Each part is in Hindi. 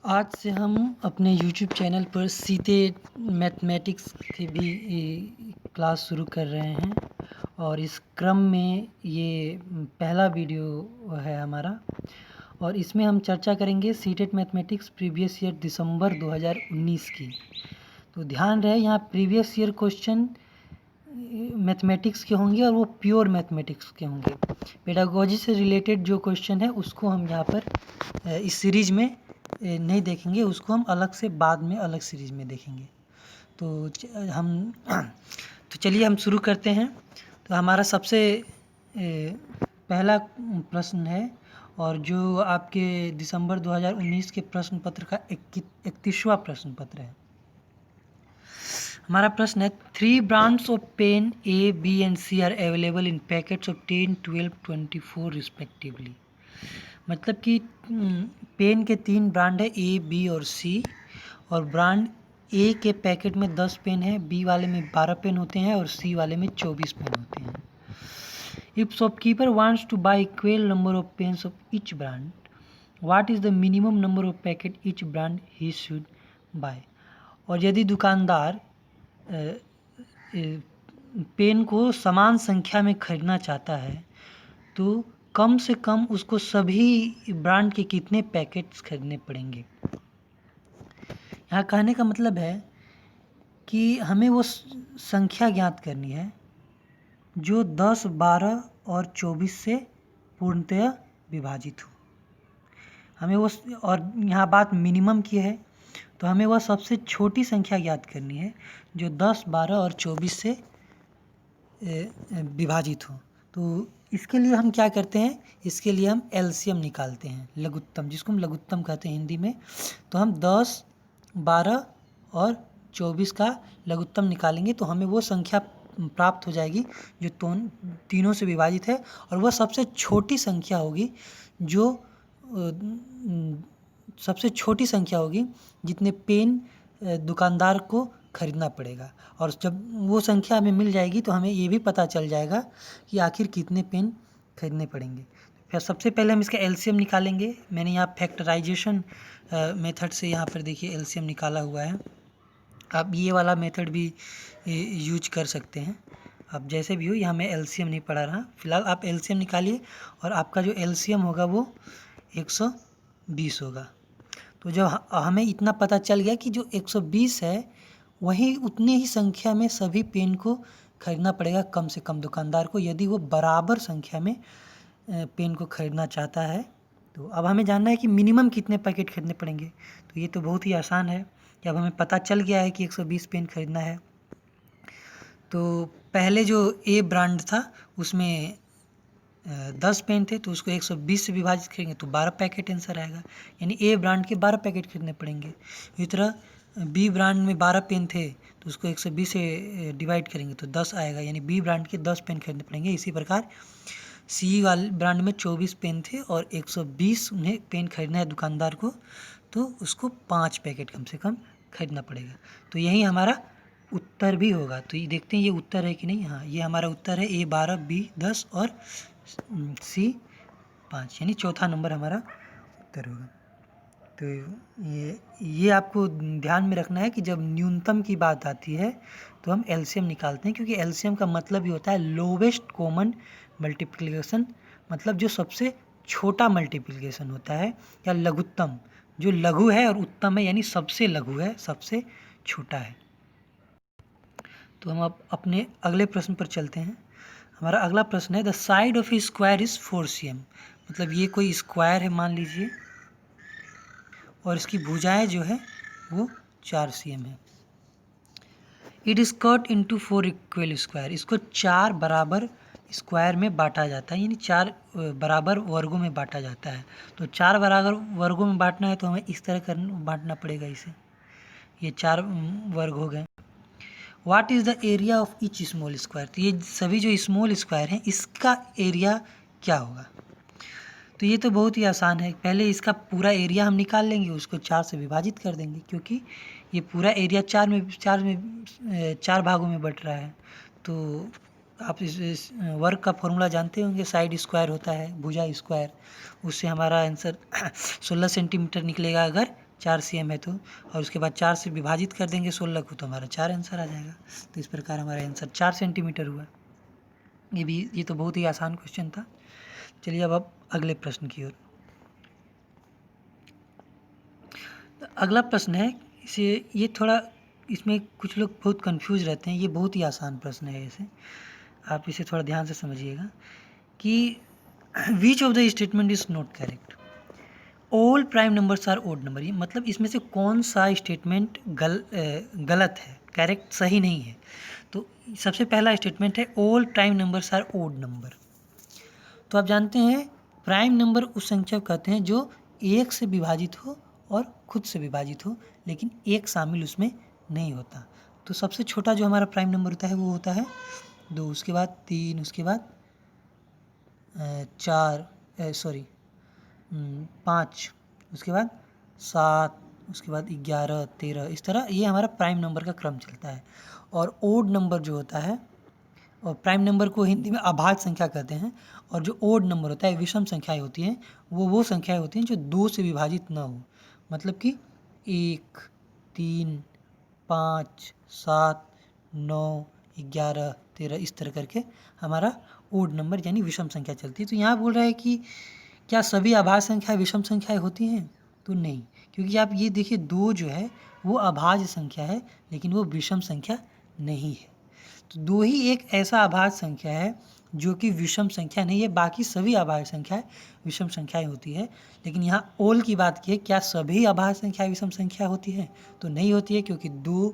आज से हम अपने यूट्यूब चैनल पर सीधे मैथमेटिक्स की भी क्लास शुरू कर रहे हैं और इस क्रम में ये पहला वीडियो है हमारा और इसमें हम चर्चा करेंगे सीटेट मैथमेटिक्स प्रीवियस ईयर दिसंबर 2019 की। तो ध्यान रहे यहाँ प्रीवियस ईयर क्वेश्चन मैथमेटिक्स के होंगे और वो प्योर मैथमेटिक्स के होंगे। पेडागोजी से रिलेटेड जो क्वेश्चन है उसको हम यहाँ पर इस सीरीज में नहीं देखेंगे, उसको हम अलग से बाद में अलग सीरीज में देखेंगे। तो चलिए हम शुरू करते हैं। तो हमारा सबसे पहला प्रश्न है और जो आपके दिसंबर 2019 के प्रश्न पत्र का 31वां प्रश्न पत्र है। हमारा प्रश्न है 3 brands of pen A, B and C are available in packets of 10, 12, 24 respectively. मतलब कि पेन के 3 ब्रांड है A, B और C और ब्रांड A के पैकेट में 10 पेन है, B वाले में 12 पेन होते हैं और C वाले में 24 पेन होते हैं। If shopkeeper wants to buy equal number of pens of each brand, what is the minimum number of packet each brand he should buy. और यदि दुकानदार पेन को समान संख्या में खरीदना चाहता है तो कम से कम उसको सभी ब्रांड के कितने पैकेट्स खरीदने पड़ेंगे। यहाँ कहने का मतलब है कि हमें वो संख्या ज्ञात करनी है जो 10, 12 और 24 से पूर्णतः विभाजित हो। हमें वो, और यहाँ बात मिनिमम की है तो हमें वह सबसे छोटी संख्या ज्ञात करनी है जो 10, 12 और 24 से विभाजित हो। तो इसके लिए हम क्या करते हैं, इसके लिए हम एलसीएम निकालते हैं, लघुत्तम, जिसको हम लघुत्तम कहते हैं हिंदी में। तो हम 10, 12 और 24 का लघुत्तम निकालेंगे तो हमें वो संख्या प्राप्त हो जाएगी जो तीनों से विभाजित है और वह सबसे छोटी संख्या होगी जो सबसे छोटी संख्या होगी जितने पेन दुकानदार को खरीदना पड़ेगा। और जब वो संख्या हमें मिल जाएगी तो हमें ये भी पता चल जाएगा कि आखिर कितने पेन खरीदने पड़ेंगे। फिर सबसे पहले हम इसका एलसीएम निकालेंगे। मैंने यहाँ फैक्टराइजेशन मेथड से यहाँ पर देखिए एलसीएम निकाला हुआ है। आप ये वाला मेथड भी यूज कर सकते हैं। अब जैसे भी हो, यहाँ मैं एलसीएम नहीं पढ़ा रहा, फिलहाल आप एलसीएम निकालिए और आपका जो एलसीएम होगा वो 120 होगा। तो जब हमें इतना पता चल गया कि जो 120 है वही उतने ही संख्या में सभी पेन को खरीदना पड़ेगा कम से कम दुकानदार को, यदि वो बराबर संख्या में पेन को खरीदना चाहता है। तो अब हमें जानना है कि मिनिमम कितने पैकेट खरीदने पड़ेंगे। तो ये तो बहुत ही आसान है कि अब हमें पता चल गया है कि 120 पेन खरीदना है। तो पहले जो ए ब्रांड था उसमें 10 पेन थे तो उसको 120 से विभाजित करेंगे तो 12 पैकेट आंसर आएगा, यानी ए ब्रांड के 12 पैकेट खरीदने पड़ेंगे। इसी तरह बी ब्रांड में 12 पेन थे तो उसको 120 से डिवाइड करेंगे तो 10 आएगा, यानी बी ब्रांड के 10 पेन खरीदने पड़ेंगे। इसी प्रकार सी वाले ब्रांड में 24 पेन थे और 120 उन्हें पेन खरीदना है दुकानदार को तो उसको 5 पैकेट कम से कम खरीदना पड़ेगा। तो यही हमारा उत्तर भी होगा। तो ये देखते हैं ये उत्तर है कि नहीं। हाँ, ये हमारा उत्तर है, ए 12, बी 10 और सी 5, यानी चौथा नंबर हमारा उत्तर होगा। तो ये आपको ध्यान में रखना है कि जब न्यूनतम की बात आती है तो हम एलसीएम निकालते हैं, क्योंकि एलसीएम का मतलब ही होता है लोवेस्ट कॉमन मल्टीप्लिकेशन, मतलब जो सबसे छोटा मल्टीप्लिकेशन होता है, या लघुत्तम, जो लघु है और उत्तम है यानी सबसे लघु है, सबसे छोटा है। तो हम अब अपने अगले प्रश्न पर चलते हैं। हमारा अगला प्रश्न है the side of A square is 4 cm। मतलब ये कोई स्क्वायर है मान लीजिए और इसकी भुजाएं जो है वो 4 cm है। It is cut into 4 equal square. इसको 4 बराबर स्क्वायर में बांटा जाता है, यानी 4 बराबर वर्गों में बांटा जाता है। तो 4 बराबर वर्गों में बांटना है तो हमें इस तरह बांटना पड़ेगा इसे। ये 4 वर्ग हो गए। What is the area of each small square. तो ये सभी जो स्मॉल स्क्वायर हैं इसका एरिया क्या होगा। तो ये तो बहुत ही आसान है। पहले इसका पूरा एरिया हम निकाल लेंगे, उसको 4 से विभाजित कर देंगे, क्योंकि ये पूरा एरिया 4 भागों में बट रहा है। तो आप इस वर्ग का फॉर्मूला जानते होंगे, साइड स्क्वायर होता है भुजा स्क्वायर, उससे हमारा आंसर 16 सेंटीमीटर निकलेगा अगर 4 cm है तो, और उसके बाद 4 से विभाजित कर देंगे 16 को, तो हमारा 4 आंसर आ जाएगा। तो इस प्रकार हमारा आंसर 4 सेंटीमीटर हुआ। ये तो बहुत ही आसान क्वेश्चन था। चलिए अब अगले प्रश्न की ओर। अगला प्रश्न है, ये थोड़ा, इसमें कुछ लोग बहुत कंफ्यूज रहते हैं। ये बहुत ही आसान प्रश्न है, ऐसे आप इसे थोड़ा ध्यान से समझिएगा कि which of the statement is not correct. All prime numbers are odd number, ये मतलब इसमें से कौन सा स्टेटमेंट गलत है, करेक्ट सही नहीं है। तो सबसे पहला स्टेटमेंट है all prime numbers are odd number. तो आप जानते हैं प्राइम नंबर उस संख्या को कहते हैं जो एक से विभाजित हो और खुद से विभाजित हो, लेकिन एक शामिल उसमें नहीं होता। तो सबसे छोटा जो हमारा प्राइम नंबर होता है वो होता है 2, उसके बाद 3, उसके बाद 5, उसके बाद 7, उसके बाद 11, 13, इस तरह ये हमारा प्राइम नंबर का क्रम चलता है। और ओड नंबर जो होता है, और प्राइम नंबर को हिंदी में अभाज्य संख्या कहते हैं, और जो ओड नंबर होता है, विषम संख्याएं होती हैं, वो संख्याएं होती हैं जो 2 से विभाजित ना हो। मतलब कि 1, 3, 5, 7, 9, 11, 13 इस तरह करके हमारा ओड नंबर यानी विषम संख्या चलती है। तो यहाँ बोल रहा है कि क्या सभी अभाज्य संख्याएं विषम संख्याएं होती हैं? तो नहीं, क्योंकि आप ये देखिए 2 जो है वो अभाज्य संख्या है, लेकिन वो विषम संख्या नहीं है। तो 2 ही एक ऐसा अभाज्य संख्या है जो कि विषम संख्या नहीं है, बाकी सभी अभाज्य संख्याएं विषम संख्याएं होती है। लेकिन यहाँ ओल की बात की है, क्या सभी अभाज्य संख्याएं विषम संख्या होती है? तो नहीं होती है, क्योंकि 2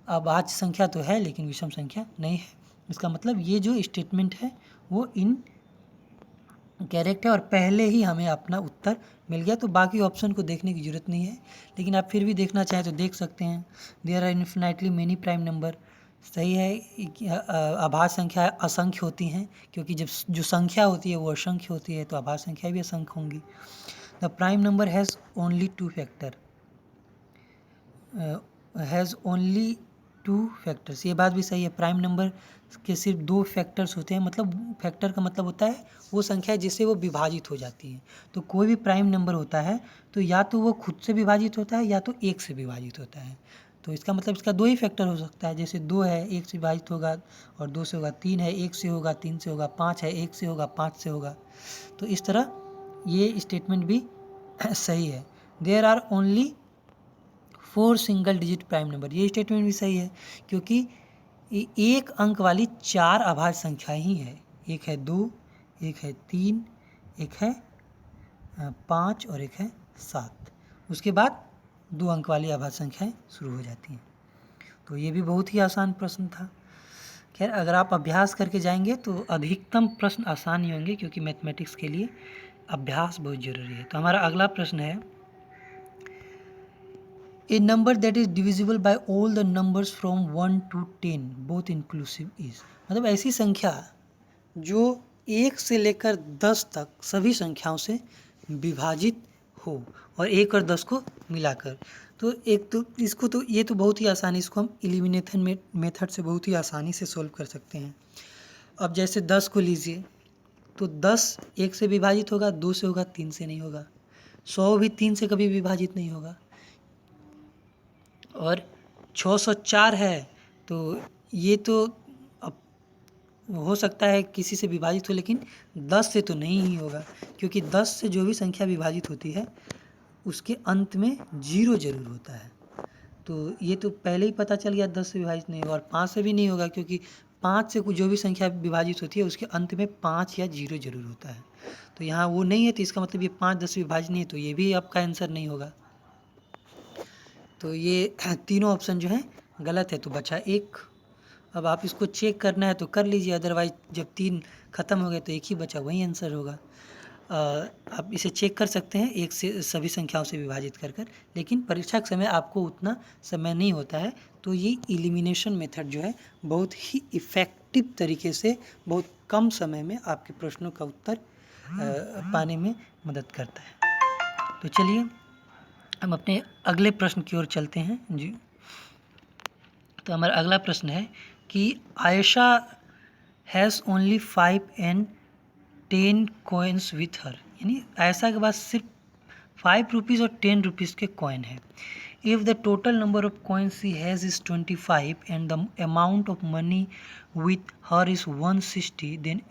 अभाज्य संख्या तो है लेकिन विषम संख्या नहीं है। इसका मतलब ये जो स्टेटमेंट है वो इन करेक्ट है, और पहले ही हमें अपना उत्तर मिल गया। तो बाकी ऑप्शन को देखने की ज़रूरत नहीं है, लेकिन आप फिर भी देखना चाहें तो देख सकते हैं। There are infinitely many prime number, सही है। अभाज्य संख्या असंख्य होती हैं, क्योंकि जब जो संख्या होती है वो असंख्य होती है, तो अभाज्य संख्या भी असंख्य होंगी। The prime number has only 2 factor, has only 2 factors, ये बात भी सही है। प्राइम नंबर के सिर्फ 2 फैक्टर्स होते हैं, मतलब फैक्टर का मतलब होता है वो संख्या जिससे वो विभाजित हो जाती है। तो कोई भी प्राइम नंबर होता है तो या तो वो खुद से विभाजित होता है या तो 1 से विभाजित होता है। तो इसका मतलब इसका 2 ही फैक्टर हो सकता है। जैसे 2 है 1 से विभाजित होगा और 2 से होगा, 3 है 1 से होगा 3 से होगा, 5 है 1 से होगा 5 से होगा। तो इस तरह ये स्टेटमेंट भी सही है। There are only 4 single digit prime number, ये स्टेटमेंट भी सही है, क्योंकि एक अंक वाली 4 अभाज्य संख्याएं ही है। एक है 2, एक है 3, एक है 5 और एक है 7। उसके बाद 2 अंक वाली अभाज्य संख्याएं शुरू हो जाती हैं। तो ये भी बहुत ही आसान प्रश्न था। खैर, अगर आप अभ्यास करके जाएंगे तो अधिकतम प्रश्न आसान ही होंगे, क्योंकि मैथमेटिक्स के लिए अभ्यास बहुत ज़रूरी है। तो हमारा अगला प्रश्न है, A number that is divisible by all the numbers from 1 to 10 both inclusive is, मतलब ऐसी संख्या जो 1 से लेकर 10 तक सभी संख्याओं से विभाजित हो, और 1 और 10 को मिलाकर। तो एक तो इसको तो ये तो बहुत ही आसानी, इसको हम एलिमिनेशन मेथड से बहुत ही आसानी से सोल्व कर सकते हैं। अब जैसे 10 को लीजिए, तो 10 1 से विभाजित होगा, 2 से होगा, 3 से नहीं होगा। 100 भी 3 से कभी विभाजित नहीं होगा। और 604 है, तो ये तो अब हो सकता है किसी से विभाजित हो, लेकिन 10 से तो नहीं ही होगा, क्योंकि 10 से जो भी संख्या विभाजित होती है उसके अंत में 0 जरूर होता है। तो ये तो पहले ही पता चल गया 10 से विभाजित नहीं होगा, और 5 से भी नहीं होगा, क्योंकि 5 से जो भी संख्या विभाजित होती है उसके अंत में 5 या 0 जरूर होता है। तो यहाँ वो नहीं है, तो इसका मतलब ये 5 10 से विभाजित नहीं है, तो ये भी आपका आंसर नहीं होगा। तो ये तीनों ऑप्शन जो हैं गलत है, तो बचा 1। अब आप इसको चेक करना है तो कर लीजिए, अदरवाइज जब 3 ख़त्म हो गए तो 1 ही बचा, वही आंसर होगा। आप इसे चेक कर सकते हैं 1 से सभी संख्याओं से विभाजित कर, लेकिन परीक्षा के समय आपको उतना समय नहीं होता है। तो ये एलिमिनेशन मेथड जो है बहुत ही इफ़ेक्टिव तरीके से बहुत कम समय में आपके प्रश्नों का उत्तर पाने में मदद करता है। तो चलिए हम अपने अगले प्रश्न की ओर चलते हैं जी। तो हमारा अगला प्रश्न है कि Ayesha has only 5 and 10 coins with her, यानी आयशा के पास सिर्फ ₹5 और ₹10 के कॉइन है। If the total number of coins she has is 25 and the amount of money with her is 160 then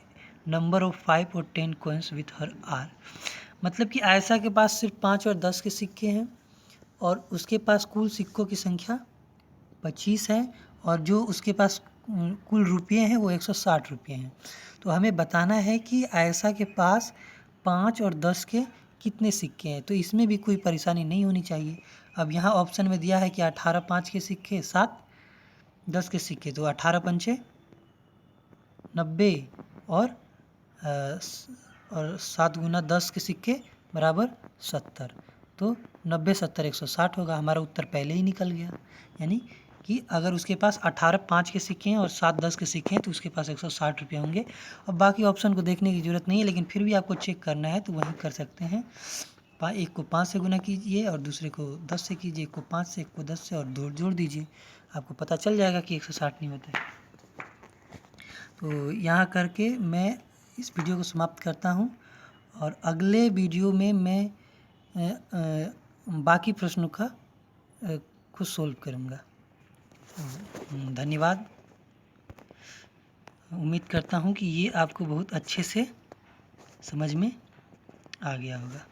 number of 5 और 10 कॉइन्स विथ हर आर। मतलब कि आयशा के पास सिर्फ 5 और 10 के सिक्के हैं और उसके पास कुल सिक्कों की संख्या 25 है और जो उसके पास कुल रुपये हैं वो 160 रुपये हैं। तो हमें बताना है कि आयशा के पास 5 और 10 के कितने सिक्के हैं। तो इसमें भी कोई परेशानी नहीं होनी चाहिए। अब यहाँ ऑप्शन में दिया है कि 18 5 के सिक्के, 7 10 के सिक्के, तो 18 पंचे 90 और 7 गुना 10 के सिक्के बराबर 70। तो 90 70 160 होगा। हमारा उत्तर पहले ही निकल गया। यानी कि अगर उसके पास 18 5 के सिक्के हैं और 7 10 के सिक्के हैं तो उसके पास 160 रुपये होंगे। अब बाकी ऑप्शन को देखने की ज़रूरत नहीं है, लेकिन फिर भी आपको चेक करना है तो वहीं कर सकते हैं। एक को 5 से गुना कीजिए और दूसरे को 10 से कीजिए। एक को 5 से, एक को 10 से और जोड़ दीजिए, आपको पता चल जाएगा कि 160 नहीं होता है। तो यहाँ करके मैं इस वीडियो को समाप्त करता हूँ और अगले वीडियो में मैं बाकी प्रश्नों का खुद सोल्व करूँगा। धन्यवाद। उम्मीद करता हूँ कि ये आपको बहुत अच्छे से समझ में आ गया होगा।